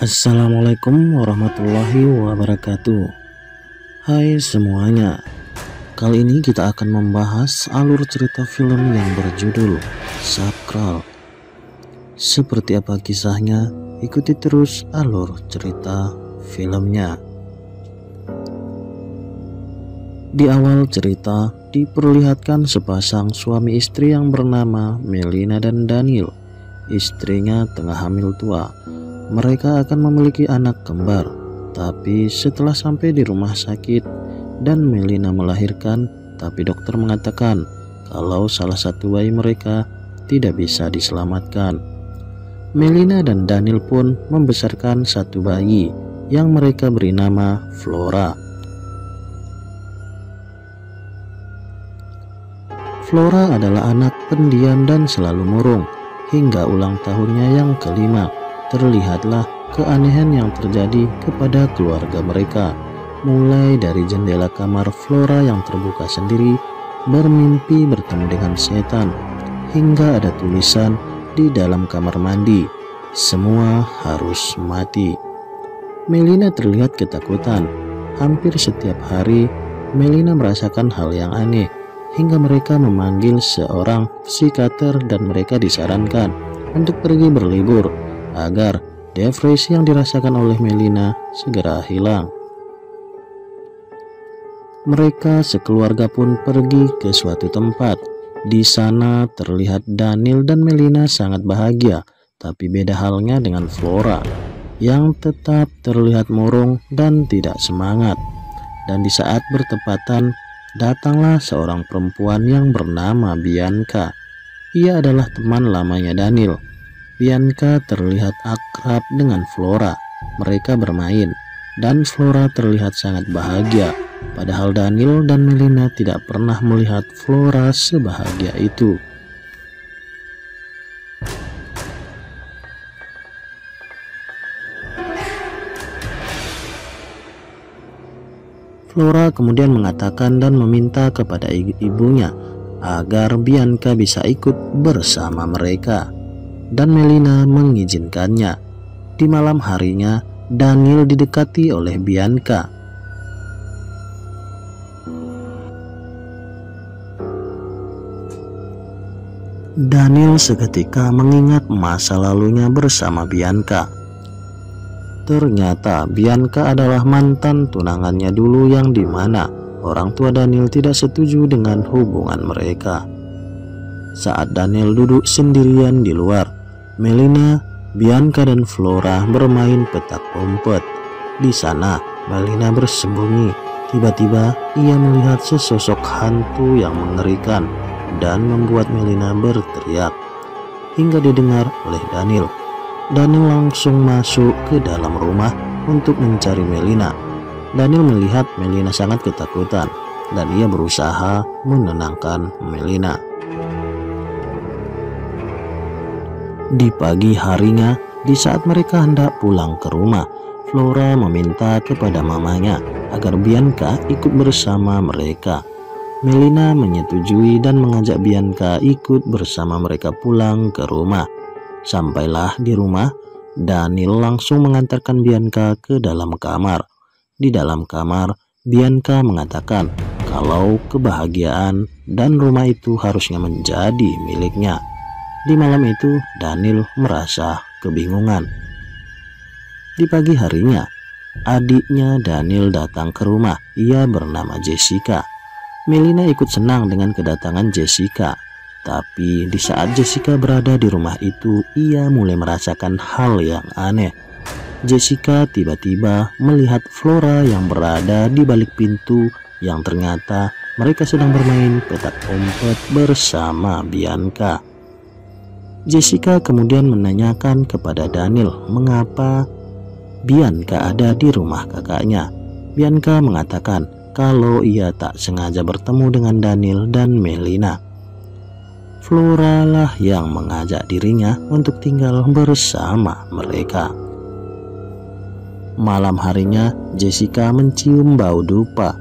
Assalamualaikum warahmatullahi wabarakatuh. Hai semuanya, kali ini kita akan membahas alur cerita film yang berjudul Sakral. Seperti apa kisahnya? Ikuti terus alur cerita filmnya. Di awal cerita diperlihatkan sepasang suami istri yang bernama Melina dan Daniel. Istrinya tengah hamil tua. Mereka akan memiliki anak kembar, tapi setelah sampai di rumah sakit dan Melina melahirkan, tapi dokter mengatakan kalau salah satu bayi mereka tidak bisa diselamatkan. Melina dan Daniel pun membesarkan satu bayi yang mereka beri nama Flora. Flora adalah anak pendiam dan selalu murung. Hingga ulang tahunnya yang kelima, terlihatlah keanehan yang terjadi kepada keluarga mereka. Mulai dari jendela kamar Flora yang terbuka sendiri, bermimpi bertemu dengan setan, hingga ada tulisan di dalam kamar mandi, semua harus mati. Melina terlihat ketakutan. Hampir setiap hari, Melina merasakan hal yang aneh, hingga mereka memanggil seorang psikiater dan mereka disarankan untuk pergi berlibur agar depresi yang dirasakan oleh Melina segera hilang. Mereka sekeluarga pun pergi ke suatu tempat. Di sana terlihat Daniel dan Melina sangat bahagia, tapi beda halnya dengan Flora yang tetap terlihat murung dan tidak semangat. Dan di saat bertepatan, datanglah seorang perempuan yang bernama Bianca. Ia adalah teman lamanya Daniel. Bianca terlihat akrab dengan Flora. Mereka bermain dan Flora terlihat sangat bahagia. Padahal Daniel dan Melina tidak pernah melihat Flora sebahagia itu. Flora kemudian mengatakan dan meminta kepada ibunya agar Bianca bisa ikut bersama mereka, dan Melina mengizinkannya. Di malam harinya, Daniel didekati oleh Bianca. Daniel seketika mengingat masa lalunya bersama Bianca. Ternyata Bianca adalah mantan tunangannya dulu yang dimana orang tua Daniel tidak setuju dengan hubungan mereka. Saat Daniel duduk sendirian di luar, Melina, Bianca dan Flora bermain petak umpet. Di sana Melina bersembunyi. Tiba-tiba ia melihat sesosok hantu yang mengerikan dan membuat Melina berteriak hingga didengar oleh Daniel. Daniel langsung masuk ke dalam rumah untuk mencari Melina. Daniel melihat Melina sangat ketakutan dan ia berusaha menenangkan Melina. Di pagi harinya, di saat mereka hendak pulang ke rumah, Flora meminta kepada mamanya agar Bianca ikut bersama mereka. Melina menyetujui dan mengajak Bianca ikut bersama mereka pulang ke rumah. Sampailah di rumah, Daniel langsung mengantarkan Bianca ke dalam kamar. Di dalam kamar, Bianca mengatakan kalau kebahagiaan dan rumah itu harusnya menjadi miliknya. Di malam itu, Daniel merasa kebingungan. Di pagi harinya, adiknya Daniel datang ke rumah. Ia bernama Jessica. Melina ikut senang dengan kedatangan Jessica. Tapi di saat Jessica berada di rumah itu, ia mulai merasakan hal yang aneh. Jessica tiba-tiba melihat Flora yang berada di balik pintu, yang ternyata mereka sedang bermain petak umpet bersama Bianca. Jessica kemudian menanyakan kepada Daniel mengapa Bianca ada di rumah kakaknya. Bianca mengatakan kalau ia tak sengaja bertemu dengan Daniel dan Melina. Flora lah yang mengajak dirinya untuk tinggal bersama mereka. Malam harinya, Jessica mencium bau dupa,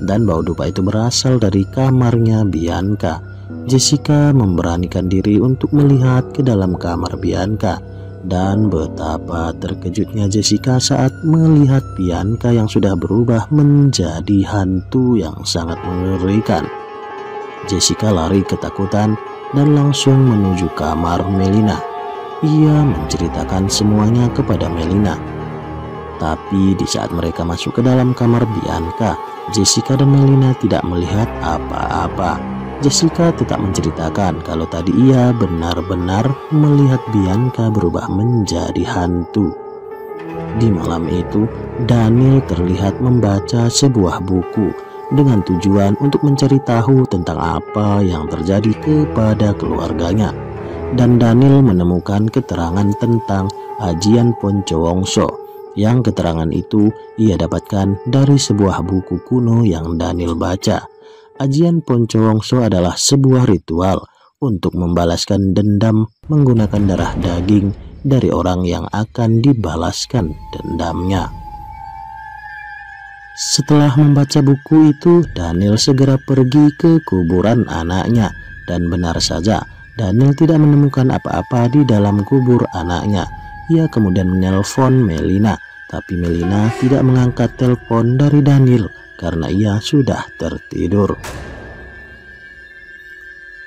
dan bau dupa itu berasal dari kamarnya Bianca. Jessica memberanikan diri untuk melihat ke dalam kamar Bianca. Dan betapa terkejutnya Jessica saat melihat Bianca yang sudah berubah menjadi hantu yang sangat mengerikan. Jessica lari ketakutan dan langsung menuju kamar Melina. Ia menceritakan semuanya kepada Melina. Tapi di saat mereka masuk ke dalam kamar Bianca, Jessica dan Melina tidak melihat apa-apa. Jessica tetap menceritakan kalau tadi ia benar-benar melihat Bianca berubah menjadi hantu. Di malam itu, Daniel terlihat membaca sebuah buku dengan tujuan untuk mencari tahu tentang apa yang terjadi kepada keluarganya. Dan Daniel menemukan keterangan tentang ajian Ponco Wongso, yang keterangan itu ia dapatkan dari sebuah buku kuno yang Daniel baca. Ajian Ponco Wongso adalah sebuah ritual untuk membalaskan dendam menggunakan darah daging dari orang yang akan dibalaskan dendamnya. Setelah membaca buku itu, Daniel segera pergi ke kuburan anaknya. Dan benar saja, Daniel tidak menemukan apa-apa di dalam kubur anaknya. Ia kemudian menelpon Melina, tapi Melina tidak mengangkat telepon dari Daniel karena ia sudah tertidur.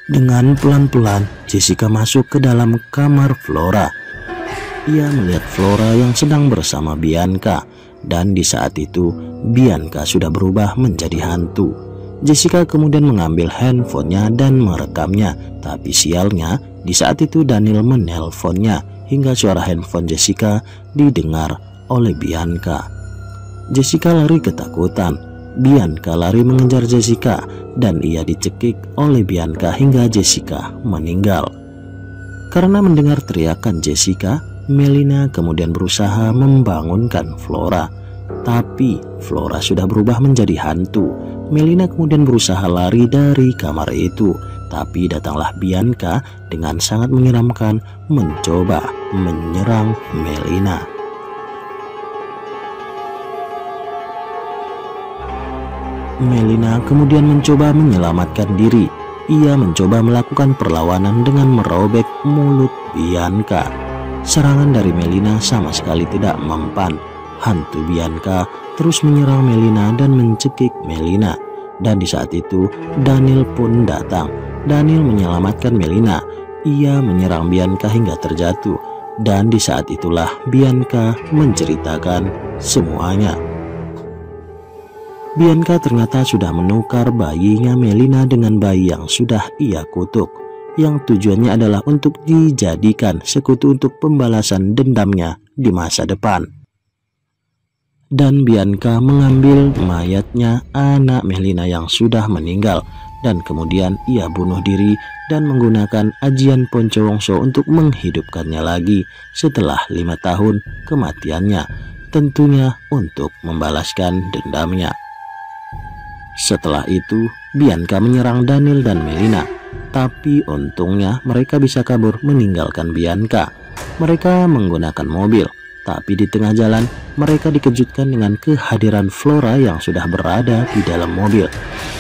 Dengan pelan-pelan, Jessica masuk ke dalam kamar Flora. Ia melihat Flora yang sedang bersama Bianca, dan di saat itu Bianca sudah berubah menjadi hantu. Jessica kemudian mengambil handphonenya dan merekamnya, tapi sialnya di saat itu Daniel menelponnya hingga suara handphone Jessica didengar oleh Bianca. Jessica lari ketakutan. Bianca lari mengejar Jessica dan ia dicekik oleh Bianca hingga Jessica meninggal. Karena mendengar teriakan Jessica, Melina kemudian berusaha membangunkan Flora. Tapi Flora sudah berubah menjadi hantu. Melina kemudian berusaha lari dari kamar itu, tapi datanglah Bianca dengan sangat menyeramkan mencoba menyerang Melina. Melina kemudian mencoba menyelamatkan diri. Ia mencoba melakukan perlawanan dengan merobek mulut Bianca. Serangan dari Melina sama sekali tidak mempan. Hantu Bianca terus menyerang Melina dan mencekik Melina. Dan di saat itu Daniel pun datang. Daniel menyelamatkan Melina. Ia menyerang Bianca hingga terjatuh. Dan di saat itulah Bianca menceritakan semuanya. Bianca ternyata sudah menukar bayinya Melina dengan bayi yang sudah ia kutuk, yang tujuannya adalah untuk dijadikan sekutu untuk pembalasan dendamnya di masa depan. Dan Bianca mengambil mayatnya anak Melina yang sudah meninggal, dan kemudian ia bunuh diri dan menggunakan ajian Ponco Wongso untuk menghidupkannya lagi setelah 5 tahun kematiannya, tentunya untuk membalaskan dendamnya. Setelah itu, Bianca menyerang Daniel dan Melina, tapi untungnya mereka bisa kabur meninggalkan Bianca. Mereka menggunakan mobil, tapi di tengah jalan mereka dikejutkan dengan kehadiran Flora yang sudah berada di dalam mobil.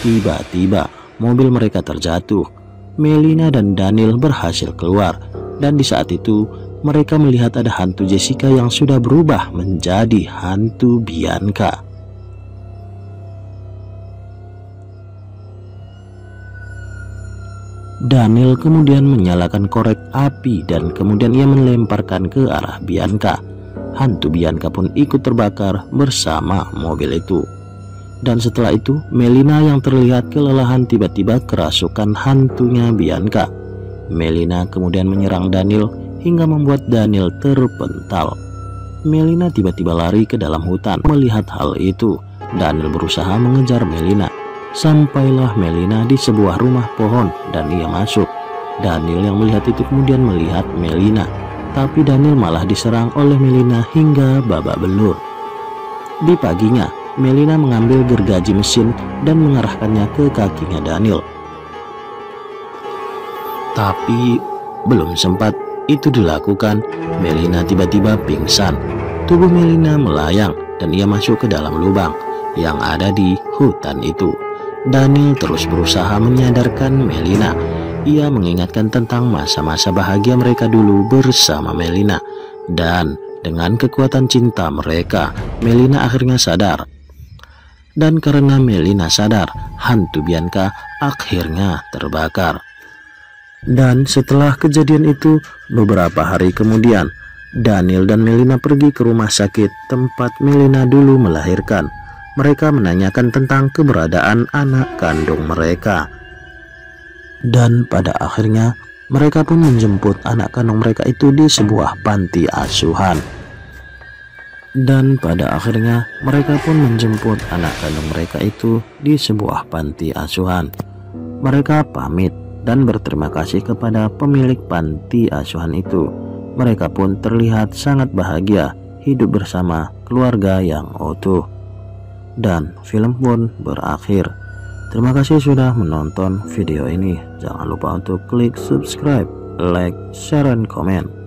Tiba-tiba mobil mereka terjatuh. Melina dan Daniel berhasil keluar, dan di saat itu mereka melihat ada hantu Jessica yang sudah berubah menjadi hantu Bianca. Daniel kemudian menyalakan korek api dan kemudian ia melemparkan ke arah Bianca. Hantu Bianca pun ikut terbakar bersama mobil itu. Dan setelah itu Melina yang terlihat kelelahan tiba-tiba kerasukan hantunya Bianca. Melina kemudian menyerang Daniel hingga membuat Daniel terpental. Melina tiba-tiba lari ke dalam hutan. Melihat hal itu, Daniel berusaha mengejar Melina. Sampailah Melina di sebuah rumah pohon dan ia masuk. Daniel yang melihat itu kemudian melihat Melina, tapi Daniel malah diserang oleh Melina hingga babak belur. Di paginya, Melina mengambil gergaji mesin dan mengarahkannya ke kakinya Daniel. Tapi belum sempat itu dilakukan, Melina tiba-tiba pingsan. Tubuh Melina melayang dan ia masuk ke dalam lubang yang ada di hutan itu. Daniel terus berusaha menyadarkan Melina. Ia mengingatkan tentang masa-masa bahagia mereka dulu bersama Melina. Dan dengan kekuatan cinta mereka, Melina akhirnya sadar. Dan karena Melina sadar, hantu Bianca akhirnya terbakar. Dan setelah kejadian itu, beberapa hari kemudian, Daniel dan Melina pergi ke rumah sakit tempat Melina dulu melahirkan. Mereka menanyakan tentang keberadaan anak kandung mereka. Dan pada akhirnya mereka pun menjemput anak kandung mereka itu di sebuah panti asuhan. Dan pada akhirnya mereka pun menjemput anak kandung mereka itu di sebuah panti asuhan. Mereka pamit dan berterima kasih kepada pemilik panti asuhan itu. Mereka pun terlihat sangat bahagia hidup bersama keluarga yang utuh. Dan film pun berakhir. Terima kasih sudah menonton video ini. Jangan lupa untuk klik subscribe, like, share, dan komen.